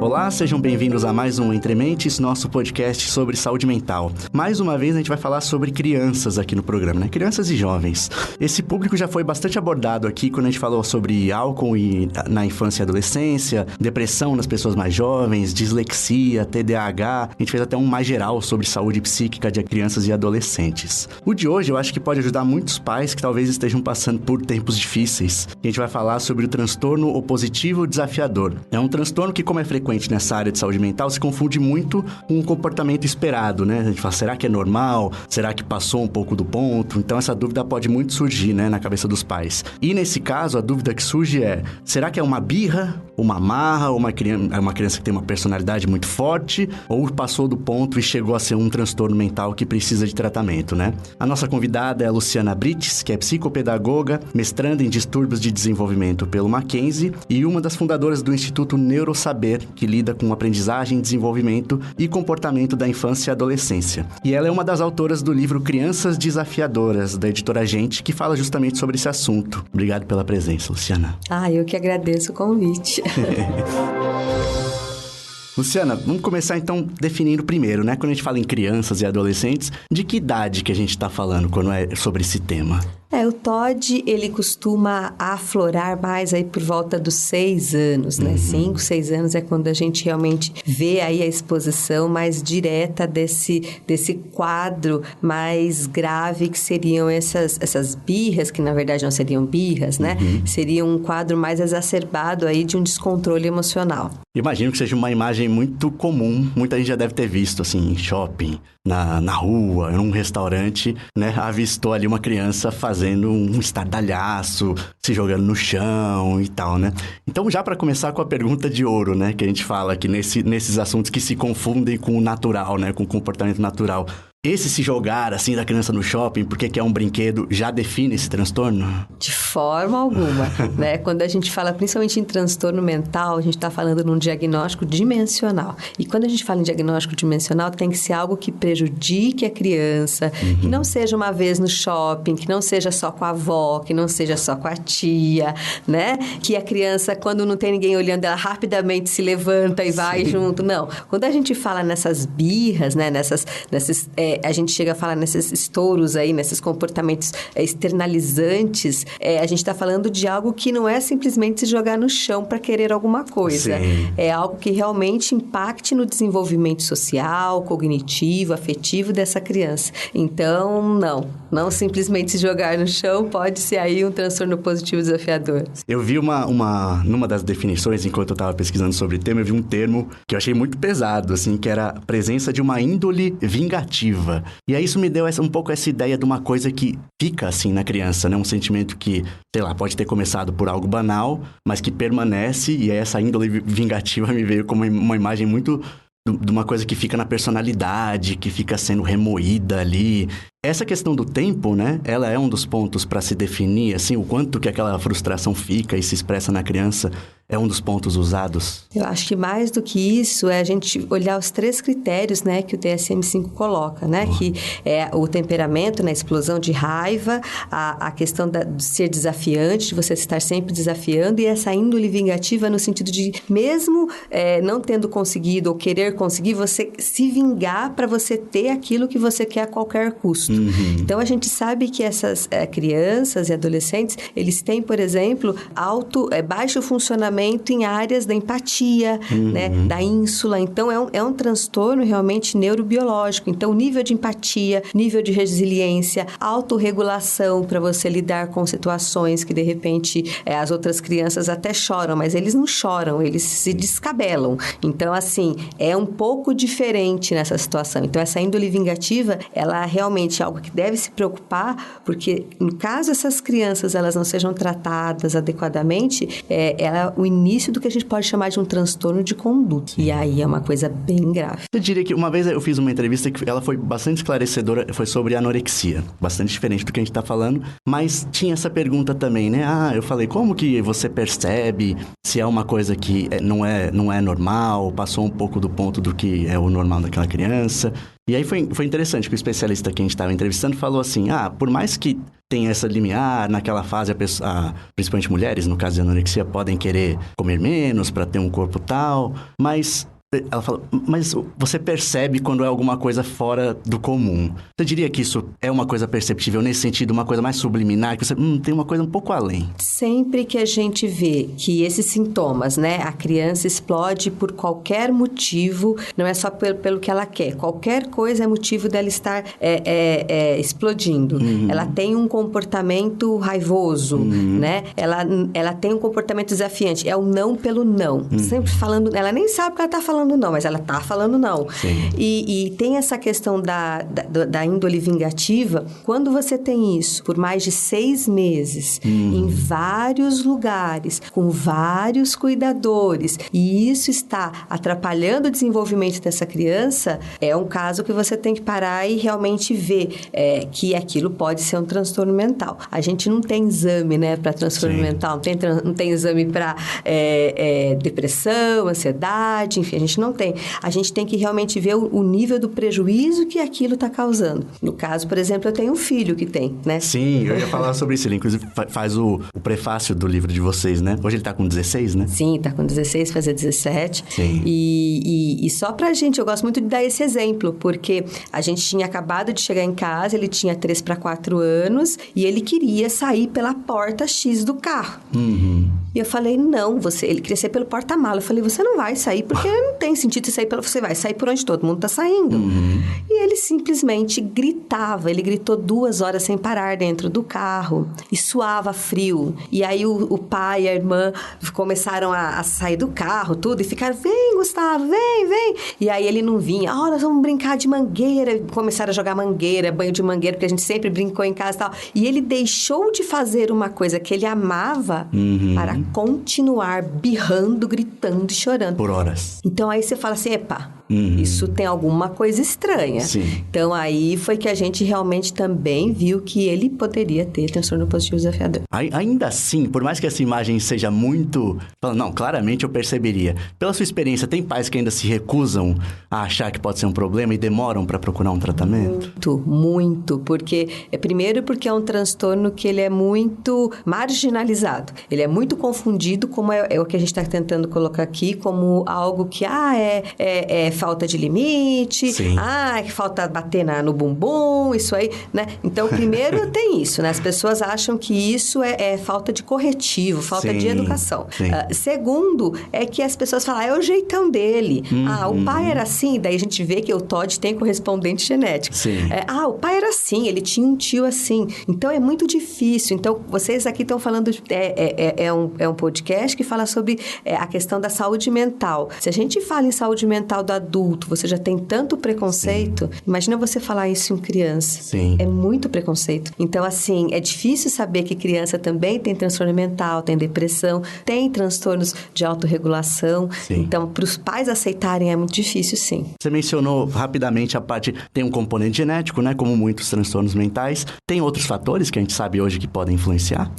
Olá, sejam bem-vindos a mais um Entre Mentes, nosso podcast sobre saúde mental. Mais uma vez a gente vai falar sobre crianças aqui no programa, né? Crianças e jovens. Esse público já foi bastante abordado aqui quando a gente falou sobre álcool na infância e adolescência, depressão nas pessoas mais jovens, dislexia, TDAH. A gente fez até um mais geral sobre saúde psíquica de crianças e adolescentes. O de hoje eu acho que pode ajudar muitos pais que talvez estejam passando por tempos difíceis. A gente vai falar sobre o transtorno opositivo desafiador. É um transtorno que, como é frequente nessa área de saúde mental, se confunde muito com um comportamento esperado, né? A gente fala, será que é normal? Será que passou um pouco do ponto? Então essa dúvida pode muito surgir, né, na cabeça dos pais. E nesse caso, a dúvida que surge é, será que é uma birra, uma marra, ou uma criança que tem uma personalidade muito forte, ou passou do ponto e chegou a ser um transtorno mental que precisa de tratamento, né? A nossa convidada é a Luciana Brites, que é psicopedagoga, mestranda em distúrbios de desenvolvimento pelo Mackenzie e uma das fundadoras do Instituto Neurosaber, que lida com aprendizagem, desenvolvimento e comportamento da infância e adolescência. E ela é uma das autoras do livro Crianças Desafiadoras, da editora Gente, que fala justamente sobre esse assunto. Obrigado pela presença, Luciana. Eu que agradeço o convite. Luciana, vamos começar então definindo primeiro, né? Quando a gente fala em crianças e adolescentes, de que idade que a gente está falando quando é sobre esse tema? O TOD, ele costuma aflorar mais aí por volta dos 6 anos, né? 5, 6 anos é quando a gente realmente vê aí a exposição mais direta desse quadro mais grave que seriam essas birras, que na verdade não seriam birras, né? Seria um quadro mais exacerbado aí de um descontrole emocional. Imagino que seja uma imagem muito comum, muita gente já deve ter visto, assim, em shopping, na rua, em um restaurante, né? Avistou ali uma criança fazendo um estardalhaço, se jogando no chão e tal, né? Então, já para começar com a pergunta de ouro, né? Que a gente fala aqui nesses assuntos que se confundem com o natural, né? Com o comportamento natural. Esse se jogar, assim, da criança no shopping, porque que é um brinquedo, já define esse transtorno? De forma alguma, né? Quando a gente fala principalmente em transtorno mental, a gente está falando num diagnóstico dimensional. E quando a gente fala em diagnóstico dimensional, tem que ser algo que prejudique a criança, que não seja uma vez no shopping, que não seja só com a avó, que não seja só com a tia, né? Que a criança, quando não tem ninguém olhando, ela rapidamente se levanta e vai junto. Não. Quando a gente fala nessas birras, né? A gente chega a falar nesses estouros aí, nesses comportamentos externalizantes, a gente está falando de algo que não é simplesmente se jogar no chão para querer alguma coisa. Sim. É algo que realmente impacte no desenvolvimento social, cognitivo, afetivo dessa criança. Então, não simplesmente se jogar no chão pode ser aí um transtorno positivo desafiador. Eu vi numa das definições, enquanto eu estava pesquisando sobre o tema, eu vi um termo que eu achei muito pesado, assim, que era a presença de uma índole vingativa. E aí isso me deu um pouco essa ideia de uma coisa que fica assim na criança, né? Um sentimento que, sei lá, pode ter começado por algo banal, mas que permanece, e aí essa índole vingativa me veio como uma imagem muito de uma coisa que fica na personalidade, que fica sendo remoída ali. Essa questão do tempo, né? Ela é um dos pontos para se definir, assim, o quanto que aquela frustração fica e se expressa na criança. É um dos pontos usados? Eu acho que mais do que isso é a gente olhar os 3 critérios, né, que o DSM-5 coloca, né? Que é o temperamento, né, a explosão de raiva, a questão de ser desafiante, de você estar sempre desafiando, e essa índole vingativa no sentido de, mesmo não tendo conseguido ou querer conseguir, você se vingar para você ter aquilo que você quer a qualquer custo. Então, a gente sabe que essas crianças e adolescentes, eles têm, por exemplo, baixo funcionamento em áreas da empatia, né, da ínsula. Então, é um transtorno realmente neurobiológico. Então, nível de empatia, nível de resiliência, autorregulação para você lidar com situações que, de repente, as outras crianças até choram, mas eles não choram, eles se descabelam. Então, assim, é um pouco diferente nessa situação. Então, essa índole vingativa, ela realmente é algo que deve se preocupar, porque, no caso essas crianças elas não sejam tratadas adequadamente, ela o início do que a gente pode chamar de um transtorno de conduta. E aí é uma coisa bem grave. Eu diria que uma vez eu fiz uma entrevista que ela foi bastante esclarecedora, foi sobre anorexia. Bastante diferente do que a gente tá falando, mas tinha essa pergunta também, né? Eu falei, como que você percebe se é uma coisa que não é normal, passou um pouco do ponto do que é o normal daquela criança? E aí foi interessante que o especialista que a gente estava entrevistando falou assim, por mais que tenha essa limiar, naquela fase, principalmente mulheres, no caso de anorexia, podem querer comer menos para ter um corpo tal, mas... Ela falou, mas você percebe quando é alguma coisa fora do comum. Você diria que isso é uma coisa perceptível nesse sentido, uma coisa mais subliminar, que você tem uma coisa um pouco além? Sempre que a gente vê que esses sintomas, né, a criança explode por qualquer motivo, não é só pelo que ela quer, qualquer coisa é motivo dela estar explodindo. Ela tem um comportamento raivoso, né? Ela tem um comportamento desafiante, é o não pelo não. Sempre falando, ela nem sabe o que ela está falando não, mas ela tá falando não. E tem essa questão da índole vingativa. Quando você tem isso por mais de 6 meses, em vários lugares, com vários cuidadores, e isso está atrapalhando o desenvolvimento dessa criança, é um caso que você tem que parar e realmente ver que aquilo pode ser um transtorno mental. A gente não tem exame, né, para transtorno mental, não tem exame para depressão, ansiedade, enfim, a gente não tem. A gente tem que realmente ver o nível do prejuízo que aquilo está causando. No caso, por exemplo, eu tenho um filho que tem, né? Sim, eu ia falar sobre isso. Ele, inclusive, faz o prefácio do livro de vocês, né? Hoje ele está com 16, né? Sim, está com 16, fazer 17. Sim. E só pra gente, eu gosto muito de dar esse exemplo, porque a gente tinha acabado de chegar em casa, ele tinha 3 para 4 anos, e ele queria sair pela porta X do carro. E eu falei, não, ele queria sair pelo porta-mala. Eu falei, você não vai sair, porque não tem sentido você vai sair por onde todo mundo tá saindo. E ele simplesmente gritava, ele gritou 2 horas sem parar dentro do carro, e suava frio. E aí o pai e a irmã começaram a sair do carro, tudo, e ficaram, vem, Gustavo, vem. E aí ele não vinha, nós vamos brincar de mangueira. Começaram a jogar mangueira, banho de mangueira, porque a gente sempre brincou em casa e tal. E ele deixou de fazer uma coisa que ele amava para continuar birrando, gritando e chorando. Por horas. Então aí você fala assim, epa, isso tem alguma coisa estranha. Sim. Então aí foi que a gente realmente também viu que ele poderia ter transtorno positivo desafiador. Ainda assim, por mais que essa imagem seja muito... Não, claramente eu perceberia. Pela sua experiência, tem pais que ainda se recusam a achar que pode ser um problema e demoram para procurar um tratamento? Muito. Primeiro porque é um transtorno que ele é muito marginalizado. Ele é muito confundido, como é o que a gente está tentando colocar aqui, como algo que, é falta de limite, que falta bater no bumbum, isso aí, né? Então, primeiro tem isso, né? As pessoas acham que isso é falta de corretivo, falta de educação. Segundo, é que as pessoas falam, é o jeitão dele. O pai era assim, daí a gente vê que o TOD tem correspondente genético. O pai era assim, ele tinha um tio assim. Então, é muito difícil. Então, vocês aqui estão falando, é um podcast que fala sobre a questão da saúde mental. Se a gente fala em saúde mental do adulto, você já tem tanto preconceito, imagina você falar isso em criança. É muito preconceito. Então, assim, é difícil saber que criança também tem transtorno mental, tem depressão, tem transtornos de autorregulação. Então, para os pais aceitarem é muito difícil, sim. Você mencionou rapidamente a parte, tem um componente genético, né? Como muitos transtornos mentais. Tem outros fatores que a gente sabe hoje que podem influenciar?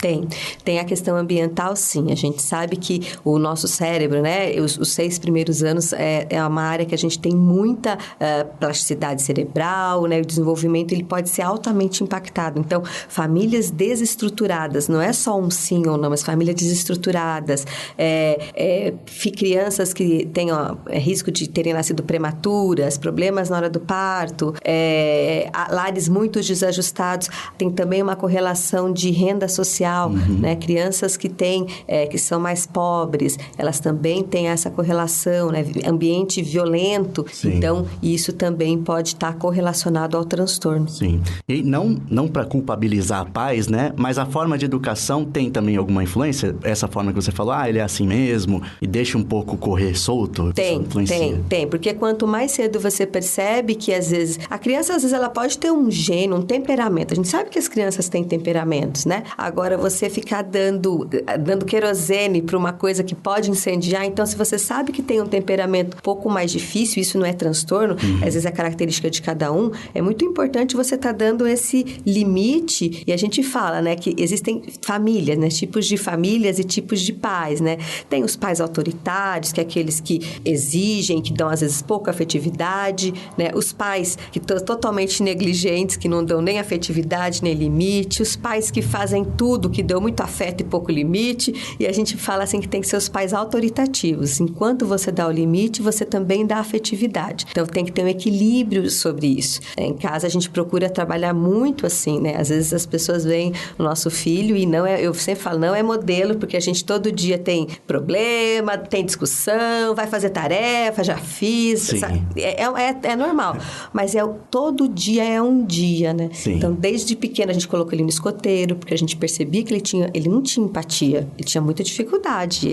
Tem a questão ambiental, sim. A gente sabe que o nosso cérebro, né? Os 6 primeiros anos é uma área que a gente tem muita plasticidade cerebral, né? O desenvolvimento, ele pode ser altamente impactado. Então, famílias desestruturadas, não é só um sim ou não, mas famílias desestruturadas, crianças que tenham risco de terem nascido prematuras, problemas na hora do parto, lares muito desajustados, tem também uma correlação de renda social, né? Crianças que são mais pobres, elas também têm essa correlação, né? Ambiente violento, então isso também pode estar correlacionado ao transtorno. Sim. E não para culpabilizar pais, né? Mas a forma de educação tem também alguma influência? Essa forma que você falou, ele é assim mesmo, e deixa um pouco correr solto? Tem. Porque quanto mais cedo você percebe que, às vezes, a criança, às vezes, ela pode ter um gênio, um temperamento. A gente sabe que as crianças têm temperamentos, né? Agora, você ficar dando querosene para uma coisa que pode incendiar, então, se você sabe que tem um temperamento um pouco mais difícil, difícil, isso não é transtorno, às vezes é característica de cada um, é muito importante você estar dando esse limite, e a gente fala, né, que existem famílias, né, tipos de famílias e tipos de pais, né? Tem os pais autoritários, que é aqueles que exigem, que dão às vezes pouca afetividade, né? Os pais que estão totalmente negligentes, que não dão nem afetividade, nem limite, os pais que fazem tudo, que dão muito afeto e pouco limite, e a gente fala assim que tem que ser os pais autoritativos. Enquanto você dá o limite, você também dá afetividade. Então, tem que ter um equilíbrio sobre isso. Em casa, a gente procura trabalhar muito assim, né? Às vezes, as pessoas veem o nosso filho e não é... Eu sempre falo, não é modelo, porque a gente todo dia tem problema, tem discussão, vai fazer tarefa, já fiz. É normal. Mas todo dia é um dia, né? Sim. Então, desde pequeno, a gente colocou ele no escoteiro, porque a gente percebia que ele não tinha empatia. Ele tinha muita dificuldade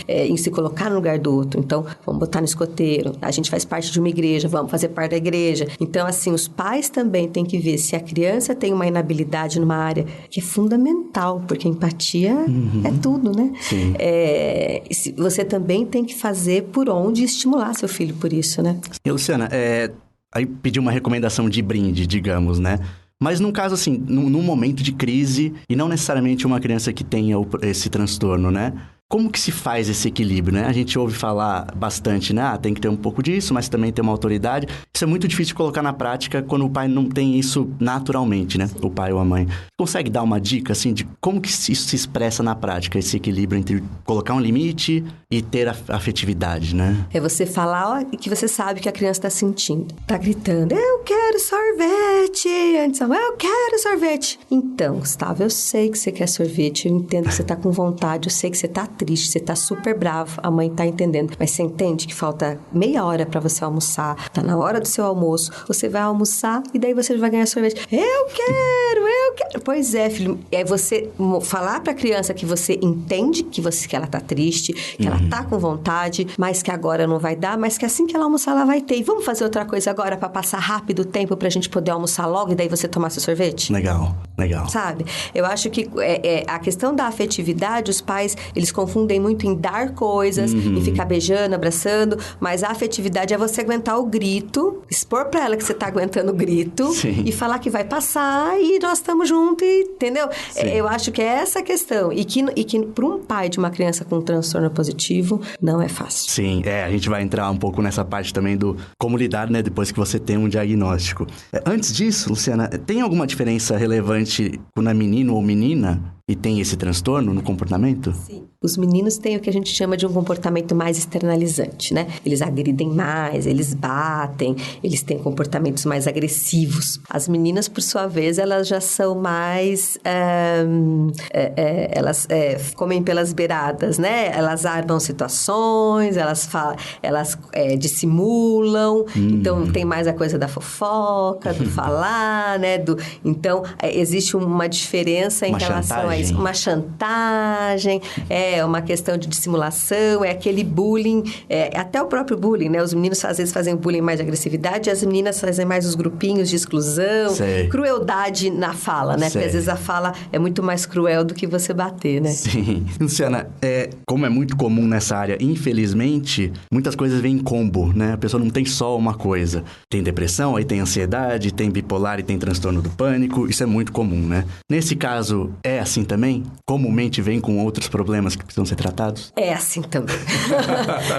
em se colocar no lugar do outro. Então, vamos botar no escoteiro. A gente faz parte de uma igreja, vamos fazer parte da igreja. Então, assim, os pais também têm que ver se a criança tem uma inabilidade numa área que é fundamental, porque empatia é tudo, né? Sim. Você também tem que fazer por onde estimular seu filho por isso, né? E, Luciana, aí pediu uma recomendação de brinde, digamos, né? Mas num caso assim, num momento de crise, e não necessariamente uma criança que tenha esse transtorno, né? Como que se faz esse equilíbrio, né? A gente ouve falar bastante, né? Tem que ter um pouco disso, mas também ter uma autoridade. Isso é muito difícil de colocar na prática quando o pai não tem isso naturalmente, né? O pai ou a mãe. Consegue dar uma dica, assim, de como que isso se expressa na prática, esse equilíbrio entre colocar um limite e ter a afetividade, né? É você falar que você sabe que a criança está sentindo. Tá gritando, eu quero sorvete! Antes, eu quero sorvete! Então, Gustavo, eu sei que você quer sorvete, eu entendo que você tá com vontade, eu sei que você tá triste, você tá super bravo, a mãe tá entendendo. Mas você entende que falta meia hora pra você almoçar, tá na hora do seu almoço, você vai almoçar e daí você vai ganhar sorvete. Eu quero! Pois é, filho. É você falar pra criança que você entende que ela tá triste, que ela tá com vontade, mas que agora não vai dar, mas que assim que ela almoçar, ela vai ter. E vamos fazer outra coisa agora pra passar rápido o tempo pra gente poder almoçar logo e daí você tomar seu sorvete? Legal. Sabe? Eu acho que a questão da afetividade, os pais, eles confundem muito em dar coisas, em ficar beijando, abraçando, mas a afetividade é você aguentar o grito, expor pra ela que você tá aguentando o grito, Sim. e falar que vai passar e nós estamos juntos, entendeu? Eu acho que é essa a questão. E que para um pai de uma criança com um transtorno positivo, não é fácil. Sim, a gente vai entrar um pouco nessa parte também do como lidar, né, depois que você tem um diagnóstico. Antes disso, Luciana, tem alguma diferença relevante quando é menino ou menina e tem esse transtorno no comportamento? Sim. Os meninos têm o que a gente chama de um comportamento mais externalizante, né? Eles agridem mais, eles batem, eles têm comportamentos mais agressivos. As meninas, por sua vez, elas já são mais... elas comem pelas beiradas, né? Elas armam situações, elas dissimulam. Então, tem mais a coisa da fofoca, do falar, né? Então, existe uma diferença em relação a isso. Uma chantagem, uma questão de dissimulação, é aquele bullying, até o próprio bullying, né? Os meninos às vezes fazem bullying mais de agressividade, as meninas fazem mais os grupinhos de exclusão, crueldade na fala, né? Porque às vezes a fala é muito mais cruel do que você bater, né? Sim. Luciana, como é muito comum nessa área, infelizmente, muitas coisas vêm em combo, né? A pessoa não tem só uma coisa. Tem depressão, aí tem ansiedade, tem bipolar e tem transtorno do pânico, isso é muito comum, né? Nesse caso, é assim também? Comumente vem com outros problemas que precisam ser tratados? É assim também.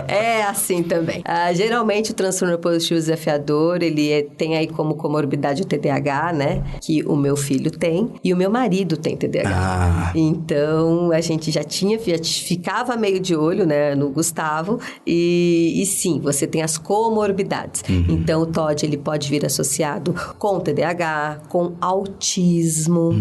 É assim também. Geralmente, o transtorno positivo desafiador, ele tem aí como comorbidade o TDAH, né? Que o meu filho tem e o meu marido tem TDAH. Então, a gente já ficava meio de olho, né? No Gustavo. E sim, você tem as comorbidades. Então, o TOD, ele pode vir associado com TDAH, com autismo,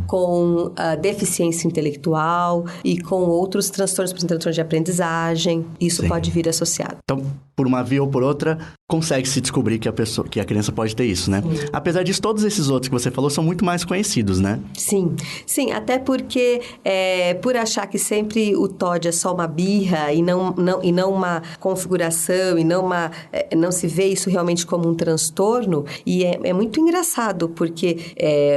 com deficiência intelectual e com outros transtornos, por exemplo, transtorno de aprendizagem. Isso pode vir associado. Então, por uma via ou por outra, consegue-se descobrir que a criança pode ter isso, né? Sim. Apesar disso, todos esses outros que você falou são muito mais conhecidos, né? Sim, até porque por achar que sempre o TOD é só uma birra e não uma configuração e não se vê isso realmente como um transtorno, e é muito engraçado, porque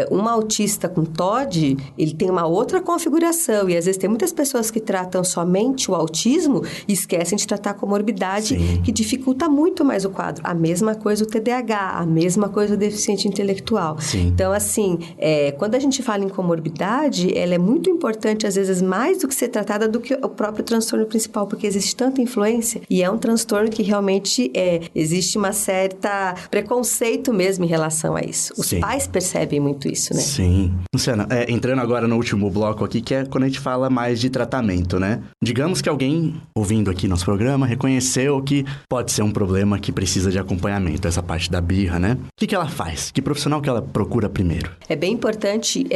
uma autista com TOD, ele tem uma outra configuração, e às vezes tem muitas pessoas que tratam somente o autismo e esquecem de tratar a comorbidade. Sim. que dificulta muito mais o quadro. A mesma coisa o TDAH, a mesma coisa o deficiente intelectual. Sim. Então, assim, quando a gente fala em comorbidade, ela é muito importante, às vezes, mais do que ser tratada do que o próprio transtorno principal, porque existe tanta influência e é um transtorno que realmente existe uma certa preconceito mesmo em relação a isso. Os pais percebem muito isso, né? Sim. Luciana, entrando agora no último bloco aqui, que é quando a gente fala mais de tratamento, né? Digamos que alguém, ouvindo aqui nosso programa, reconheceu que pode ser um problema que precisa de acompanhamento, essa parte da birra, né? O que ela faz? Que profissional que ela procura primeiro? É bem importante,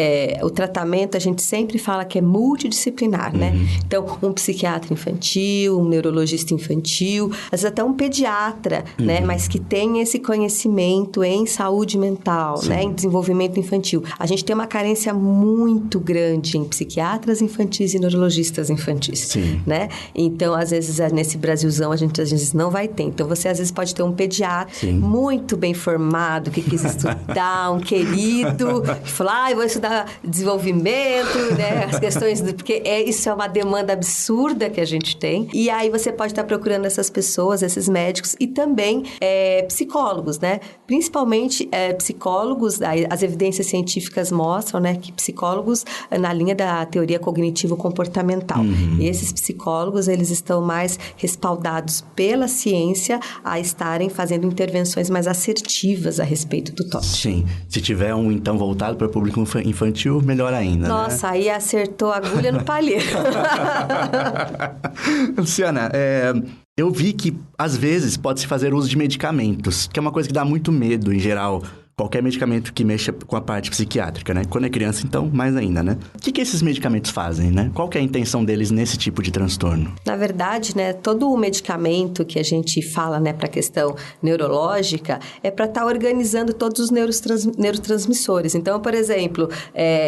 o tratamento, a gente sempre fala que é multidisciplinar, né? Então, um psiquiatra infantil, um neurologista infantil, às vezes até um pediatra, né? Mas que tem esse conhecimento em saúde mental, né? Em desenvolvimento infantil. A gente tem uma carência muito grande em psiquiatras infantis e neurologistas infantis, né? Então, às vezes, nesse Brasilzão, a gente às vezes não vai ter. Então, você às vezes pode ter um pediatra muito bem formado, que quis estudar, um querido, que falou, eu vou estudar desenvolvimento, né? As questões, porque isso é uma demanda absurda que a gente tem. E aí, você pode estar procurando essas pessoas, esses médicos, e também psicólogos, né? Principalmente psicólogos, as evidências científicas mostram, né, que psicólogos na linha da teoria cognitivo-comportamental. E esses psicólogos, eles estão mais respaldados pela ciência a estarem fazendo intervenções mais assertivas a respeito do tópico. Sim. Se tiver um, então, voltado para o público infantil, melhor ainda, Nossa, né? aí acertou a agulha no palheiro. Luciana, eu vi que, às vezes, pode-se fazer uso de medicamentos, que é uma coisa que dá muito medo, em geral. Qualquer medicamento que mexa com a parte psiquiátrica, né? Quando é criança, então, mais ainda, né? O que esses medicamentos fazem, né? Qual que é a intenção deles nesse tipo de transtorno? Na verdade, né, todo o medicamento que a gente fala, né, para a questão neurológica, é para estar organizando todos os neurotransmissores. Então, por exemplo,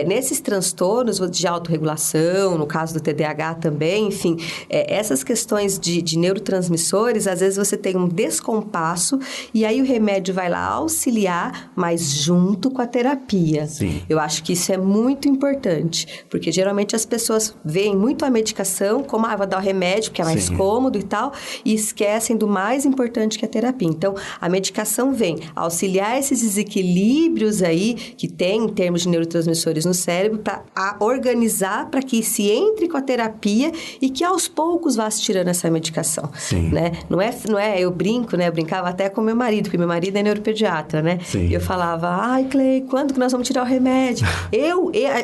nesses transtornos de autorregulação, no caso do TDAH também, enfim, essas questões de neurotransmissores, às vezes você tem um descompasso e aí o remédio vai lá auxiliar, mas junto com a terapia. Sim. Eu acho que isso é muito importante, porque geralmente as pessoas veem muito a medicação como, vou dar o remédio, que é mais cômodo e tal, e esquecem do mais importante que é a terapia. Então, a medicação vem auxiliar esses desequilíbrios aí que tem em termos de neurotransmissores no cérebro para organizar para que se entre com a terapia e que aos poucos vá se tirando essa medicação. Sim. Né? Não é, eu brinco, né? Eu brincava até com meu marido, porque meu marido é neuropediatra, né? Sim. E eu falava, Clay, quando que nós vamos tirar o remédio?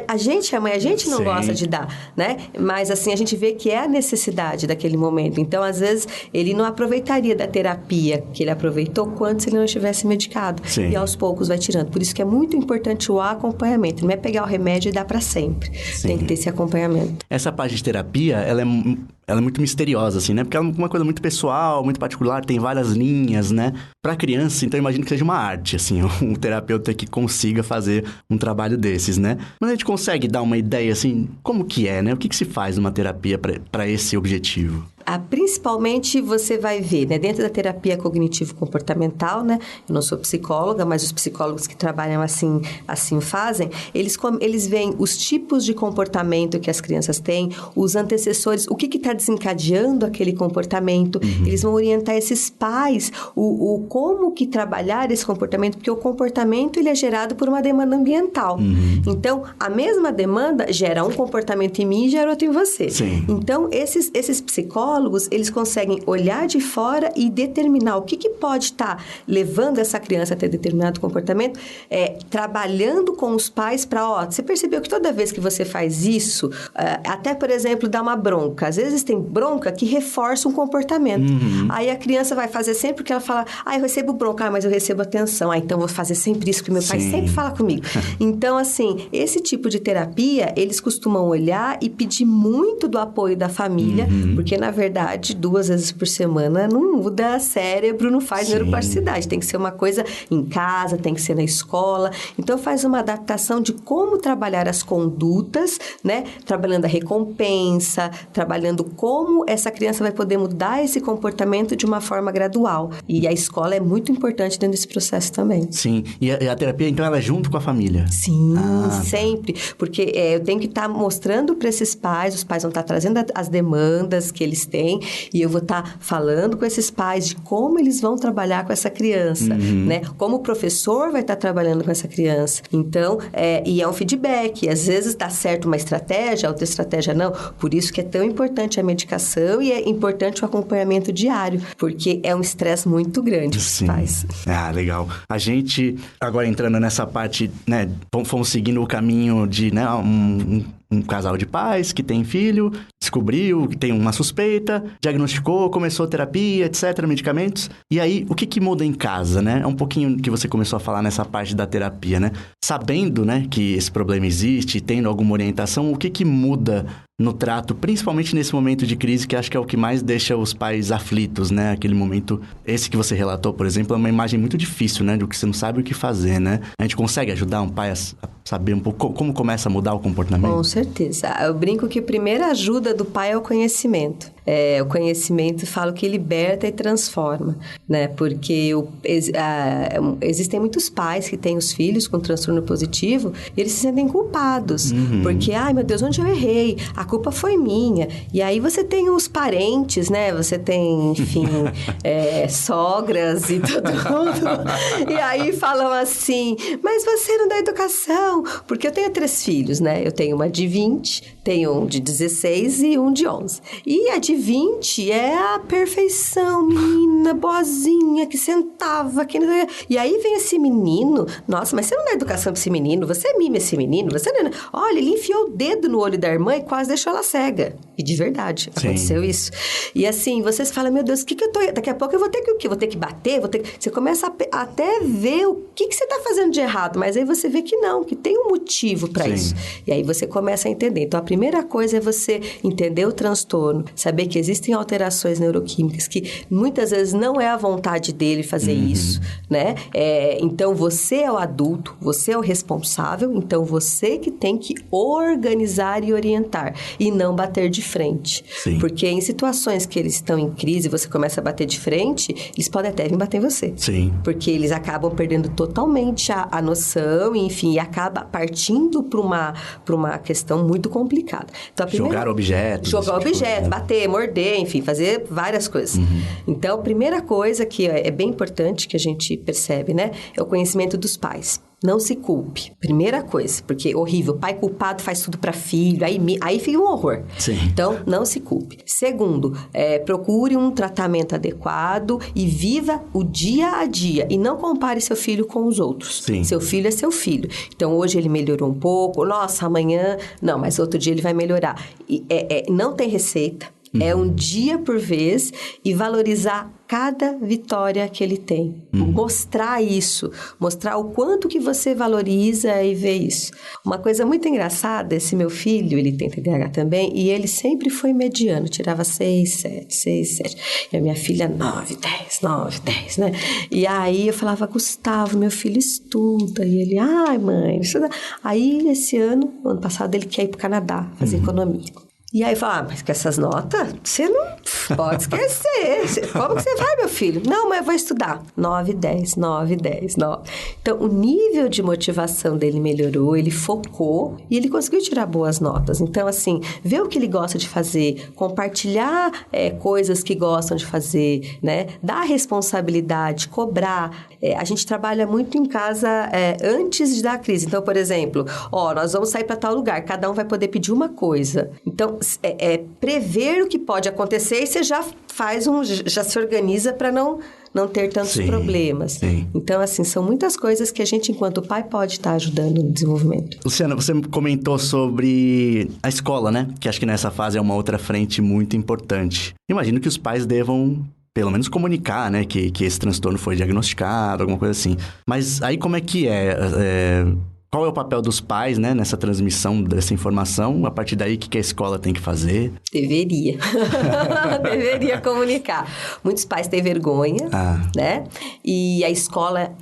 A gente é mãe, a gente não gosta de dar, né? Mas assim, a gente vê que é a necessidade daquele momento. Então, às vezes, ele não aproveitaria da terapia que ele aproveitou quanto se ele não estivesse medicado. Sim. E aos poucos vai tirando. Por isso que é muito importante o acompanhamento. Não é pegar o remédio e dar para sempre. Sim. Tem que ter esse acompanhamento. Essa parte de terapia, ela é muito misteriosa, assim, né? Porque ela é uma coisa muito pessoal, muito particular, tem várias linhas, né? Pra criança, então, eu imagino que seja uma arte, assim, um terapeuta que consiga fazer um trabalho desses, né? Mas a gente consegue dar uma ideia, assim, como que é, né? O que se faz numa terapia para esse objetivo? Principalmente você vai ver, né, dentro da terapia cognitivo-comportamental, né, eu não sou psicóloga, mas os psicólogos que trabalham assim fazem, eles veem os tipos de comportamento que as crianças têm, os antecessores, o que está desencadeando aquele comportamento, eles vão orientar esses pais, como que trabalhar esse comportamento, porque o comportamento ele é gerado por uma demanda ambiental. Então, a mesma demanda gera um comportamento em mim e gera outro em você. Sim. Então, esses psicólogos, eles conseguem olhar de fora e determinar o que pode estar levando essa criança a ter determinado comportamento, trabalhando com os pais para, você percebeu que toda vez que você faz isso, até, por exemplo, dar uma bronca. Às vezes tem bronca que reforça um comportamento. Aí a criança vai fazer sempre porque ela fala, eu recebo bronca, mas eu recebo atenção. Então, vou fazer sempre isso, porque meu pai sempre fala comigo. Então, assim, esse tipo de terapia, eles costumam olhar e pedir muito do apoio da família, porque, na verdade, 2 vezes por semana não muda cérebro, não faz neuroplasticidade. Tem que ser uma coisa em casa, tem que ser na escola. Então, faz uma adaptação de como trabalhar as condutas, né? Trabalhando a recompensa, trabalhando como essa criança vai poder mudar esse comportamento de uma forma gradual. E a escola é muito importante dentro desse processo também. Sim. E a terapia, então, ela é junto com a família? Sim, sempre. Porque eu tenho que estar mostrando para esses pais, os pais vão estar trazendo as demandas que eles têm, têm, e eu vou estar falando com esses pais de como eles vão trabalhar com essa criança, né? Como o professor vai estar trabalhando com essa criança. Então, e é um feedback. Às vezes dá certo uma estratégia, outra estratégia não. Por isso que é tão importante a medicação e é importante o acompanhamento diário, porque é um estresse muito grande para os pais. Ah, legal. A gente, agora entrando nessa parte, né, fomos seguindo o caminho de, né, um casal de pais que tem filho, descobriu que tem uma suspeita, diagnosticou, começou terapia, etc., medicamentos. E aí, o que muda em casa, né? É um pouquinho que você começou a falar nessa parte da terapia, né? Sabendo, né, que esse problema existe, tendo alguma orientação, o que muda no trato, principalmente nesse momento de crise, que acho que é o que mais deixa os pais aflitos, né? Aquele momento, esse que você relatou, por exemplo, é uma imagem muito difícil, né? Do que você não sabe o que fazer, né? A gente consegue ajudar um pai a saber um pouco como começa a mudar o comportamento? Com certeza. Eu brinco que a primeira ajuda do pai é o conhecimento. O conhecimento, falo que liberta e transforma, né? Porque existem muitos pais que têm os filhos com transtorno positivo e eles se sentem culpados. Porque, ai meu Deus, onde eu errei? A culpa foi minha. E aí você tem os parentes, né? Você tem, enfim, sogras e todo mundo. E aí falam assim, mas você não dá educação. Porque eu tenho 3 filhos, né? Eu tenho uma de 20, tenho um de 16 e um de 11. E a de 20 é a perfeição, menina boazinha, que sentava, que... E aí vem esse menino, nossa, mas você não dá educação pra esse menino, você mima esse menino, você não... Olha, ele enfiou o dedo no olho da irmã e quase deixou ela cega. E de verdade, aconteceu isso. E assim, vocês falam, meu Deus, o que eu tô... Daqui a pouco eu vou ter que o quê? Vou ter que bater? Você começa a até ver o que você tá fazendo de errado, mas aí você vê que não, que tem um motivo para isso. E aí você começa a entender. Então, a primeira coisa é você entender o transtorno, saber que existem alterações neuroquímicas que muitas vezes não é a vontade dele fazer isso, né? Então, você é o adulto, você é o responsável, então você que tem que organizar e orientar e não bater de frente. Porque em situações que eles estão em crise, você começa a bater de frente, eles podem até vir bater em você. Porque eles acabam perdendo totalmente a noção, enfim, e acaba partindo para uma questão muito complicada. Então, jogar objetos. Jogar objetos, bater, morder, enfim, fazer várias coisas. Então, a primeira coisa que é bem importante que a gente percebe, né, é o conhecimento dos pais. Não se culpe. Primeira coisa, porque horrível, pai culpado faz tudo para filho, aí fica um horror. Então, não se culpe. Segundo, procure um tratamento adequado e viva o dia a dia. E não compare seu filho com os outros. Seu filho é seu filho. Então, hoje ele melhorou um pouco, nossa, amanhã... Não, mas outro dia ele vai melhorar. Não tem receita. É um dia por vez e valorizar cada vitória que ele tem. Mostrar isso. Mostrar o quanto que você valoriza e vê isso. Uma coisa muito engraçada, esse meu filho, ele tem TDAH também, e ele sempre foi mediano. Tirava 6, 7. E a minha filha, 9, 10, né? E aí eu falava, Gustavo, meu filho estuda. E ele, ai mãe, estuda. Aí esse ano passado, ele quer ir pro Canadá, fazer economia. E aí eu falo, mas com essas notas, você não pode esquecer. Como que você vai, meu filho? Não, mas eu vou estudar. 9, 10. Então, o nível de motivação dele melhorou, ele focou e ele conseguiu tirar boas notas. Então, assim, ver o que ele gosta de fazer, compartilhar coisas que gostam de fazer, né? Dar responsabilidade, cobrar. A gente trabalha muito em casa antes de dar a crise. Então, por exemplo, nós vamos sair para tal lugar, cada um vai poder pedir uma coisa. Então, prever o que pode acontecer e você já já se organiza para não ter tantos problemas. Então, assim, são muitas coisas que a gente, enquanto pai, pode estar ajudando no desenvolvimento. Luciana, você comentou sobre a escola, né? Que acho que nessa fase é uma outra frente muito importante. Imagino que os pais devam... pelo menos comunicar, né, que esse transtorno foi diagnosticado, alguma coisa assim. Mas aí como é que qual é o papel dos pais, né, nessa transmissão dessa informação? A partir daí, o que a escola tem que fazer? Deveria. Deveria comunicar. Muitos pais têm vergonha, né? E a escola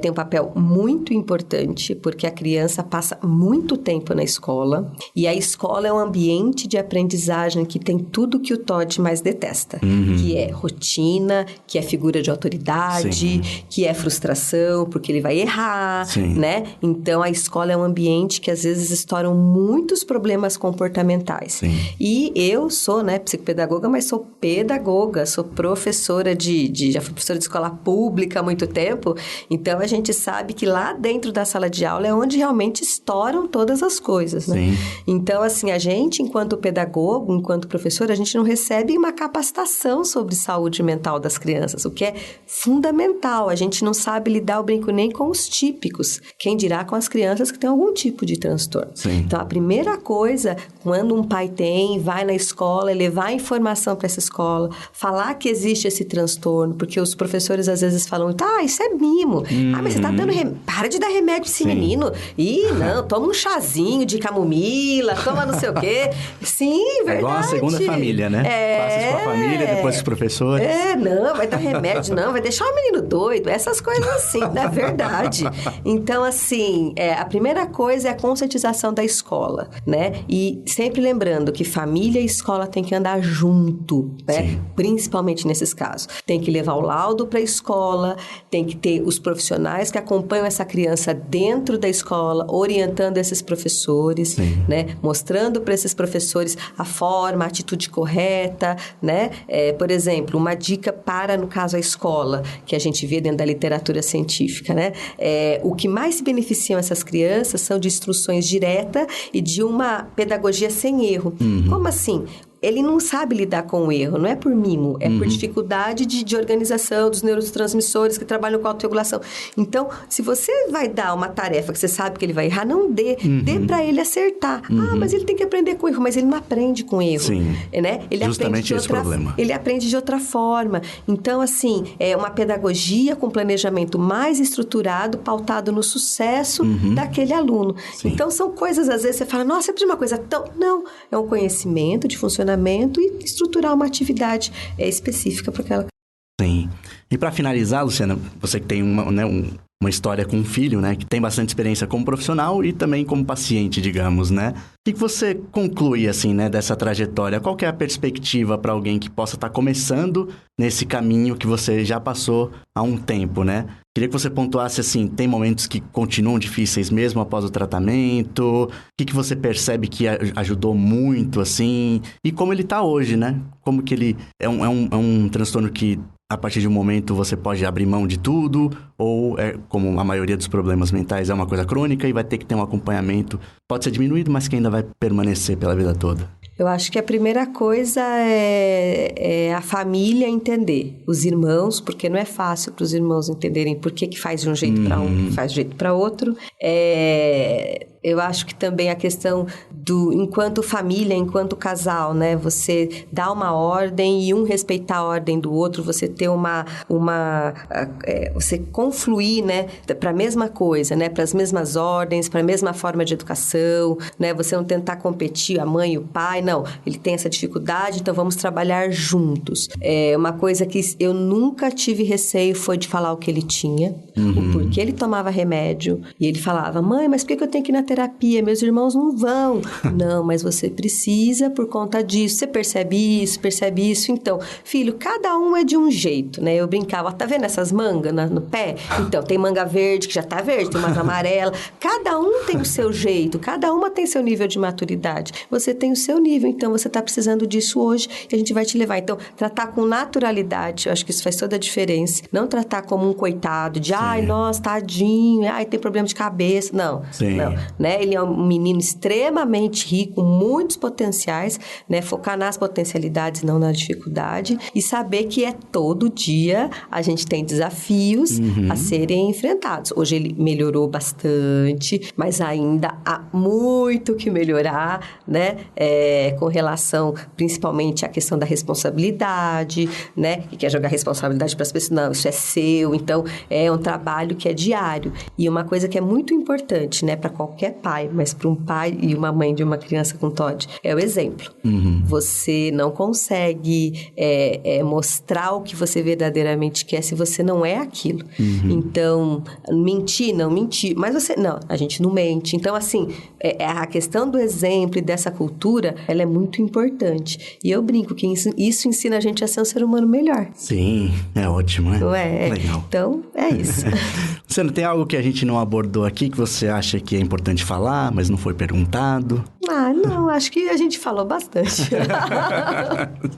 tem um papel muito importante, porque a criança passa muito tempo na escola. E a escola é um ambiente de aprendizagem que tem tudo que o Todd mais detesta. Que é rotina, que é figura de autoridade, que é frustração, porque ele vai errar, né? Então, a escola é um ambiente que às vezes estouram muitos problemas comportamentais. Sim. E eu sou, né, psicopedagoga, mas sou pedagoga, sou professora já fui professora de escola pública há muito tempo, então a gente sabe que lá dentro da sala de aula é onde realmente estouram todas as coisas, né? Sim. Então, assim, a gente, enquanto pedagogo, enquanto professor, a gente não recebe uma capacitação sobre saúde mental das crianças, o que é fundamental. A gente não sabe lidar, o brinco, nem com os típicos, quem dirá com as crianças que têm algum tipo de transtorno. Sim. Então, a primeira coisa, quando um pai vai na escola, levar a informação para essa escola, falar que existe esse transtorno, porque os professores às vezes falam, isso é mimo. Mas você tá dando para de dar remédio pra esse menino. Não, toma um chazinho de camomila, toma não sei o quê. Sim, verdade. É igual a segunda família, né? Passa isso com a família, depois os professores. Não, vai dar remédio, não, vai deixar o menino doido. Essas coisas assim, é verdade. Então, assim, a primeira coisa é a conscientização da escola, né? E sempre lembrando que família e escola tem que andar junto, né? Sim. Principalmente nesses casos. Tem que levar o laudo para a escola, tem que ter os profissionais que acompanham essa criança dentro da escola, orientando esses professores, né? Mostrando para esses professores a forma, a atitude correta, né? Por exemplo, uma dica para, no caso, a escola, que a gente vê dentro da literatura científica, né? O que mais se beneficiam essas crianças são de instruções diretas e de uma pedagogia sem erro. Como assim? Ele não sabe lidar com o erro, não é por mimo, é por dificuldade de organização dos neurotransmissores que trabalham com a autorregulação. Então, se você vai dar uma tarefa que você sabe que ele vai errar, não dê. Dê para ele acertar. Mas ele tem que aprender com o erro, mas ele não aprende com o erro. Sim. Né? Ele Justamente esse problema. Ele aprende de outra forma. Então, assim, é uma pedagogia com planejamento mais estruturado, pautado no sucesso daquele aluno. Sim. Então, são coisas, às vezes, você fala, nossa, eu preciso de uma coisa tão... Não, é um conhecimento de funcionamento e estruturar uma atividade específica para aquela... Sim. E para finalizar, Luciana, você que tem uma história com um filho, né? Que tem bastante experiência como profissional e também como paciente, digamos, né? O que você conclui, assim, né? Dessa trajetória? Qual que é a perspectiva para alguém que possa estar começando nesse caminho que você já passou há um tempo, né? Queria que você pontuasse, assim, tem momentos que continuam difíceis mesmo após o tratamento? O que você percebe que ajudou muito, assim? E como ele tá hoje, né? Como que ele... É um transtorno que, a partir de um momento, você pode abrir mão de tudo? Ou, como a maioria dos problemas mentais, é uma coisa crônica e vai ter que ter um acompanhamento? Pode ser diminuído, mas que ainda vai permanecer pela vida toda. Eu acho que a primeira coisa é a família entender, os irmãos, porque não é fácil para os irmãos entenderem por que faz de um jeito para um, faz de jeito para outro. Eu acho que também a questão do, enquanto família, enquanto casal, né? Você dá uma ordem e um respeitar a ordem do outro, você ter você confluir, né? Para a mesma coisa, né? Para as mesmas ordens, para a mesma forma de educação, né? Você não tentar competir, a mãe e o pai, não. Ele tem essa dificuldade, então vamos trabalhar juntos. Uma coisa que eu nunca tive receio foi de falar o que ele tinha, o porquê ele tomava remédio, e ele falava, mãe, mas por que eu tenho que ir na terapia? Meus irmãos não vão. Não, mas você precisa por conta disso. Você percebe isso. Então, filho, cada um é de um jeito, né? Eu brincava, tá vendo essas mangas no pé? Então, tem manga verde, que já tá verde, tem umas amarelas. Cada um tem o seu jeito, cada uma tem seu nível de maturidade. Você tem o seu nível, então você tá precisando disso hoje e a gente vai te levar. Então, tratar com naturalidade, eu acho que isso faz toda a diferença. Não tratar como um coitado, de, ai, nossa, tadinho, ai, tem problema de cabeça. Não, não. Né? Ele é um menino extremamente rico, muitos potenciais, né? Focar nas potencialidades, não na dificuldade, e saber que todo dia a gente tem desafios a serem enfrentados. Hoje ele melhorou bastante, mas ainda há muito que melhorar, né? Com relação, principalmente, à questão da responsabilidade, né? Que quer jogar responsabilidade para as pessoas, não, isso é seu. Então, é um trabalho que é diário. E uma coisa que é muito importante, né? Para qualquer é pai, mas para um pai e uma mãe de uma criança com TOD, é o exemplo. Você não consegue mostrar o que você verdadeiramente quer se você não é aquilo. Então, mentir, não mentir. Mas a gente não mente. Então, assim, a questão do exemplo e dessa cultura, ela é muito importante. E eu brinco que isso ensina a gente a ser um ser humano melhor. Sim, é ótimo, né? Legal. Então, é isso. Luciana, tem algo que a gente não abordou aqui que você acha que é importante falar, mas não foi perguntado? Não, acho que a gente falou bastante.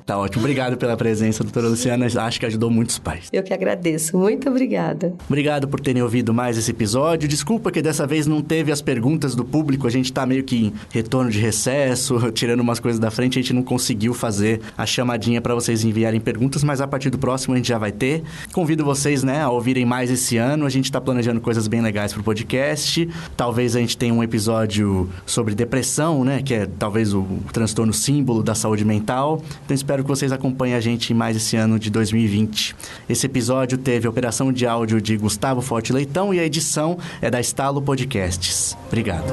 Tá ótimo. Obrigado pela presença, doutora Luciana. Acho que ajudou muitos pais. Eu que agradeço. Muito obrigada. Obrigado por terem ouvido mais esse episódio. Desculpa que dessa vez não teve as perguntas do público. A gente tá meio que em retorno de recesso, tirando umas coisas da frente. A gente não conseguiu fazer a chamadinha para vocês enviarem perguntas, mas a partir do próximo a gente já vai ter. Convido vocês, a ouvirem mais esse ano. A gente tá planejando coisas bem legais pro podcast. Talvez a gente tenha um episódio sobre depressão, que é talvez o transtorno símbolo da saúde mental. Então espero que vocês acompanhem a gente mais esse ano de 2020. Esse episódio teve a operação de áudio de Gustavo Forte Leitão e a edição é da Estalo Podcasts. Obrigado.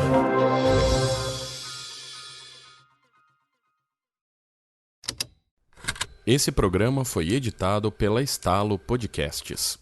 Esse programa foi editado pela Estalo Podcasts.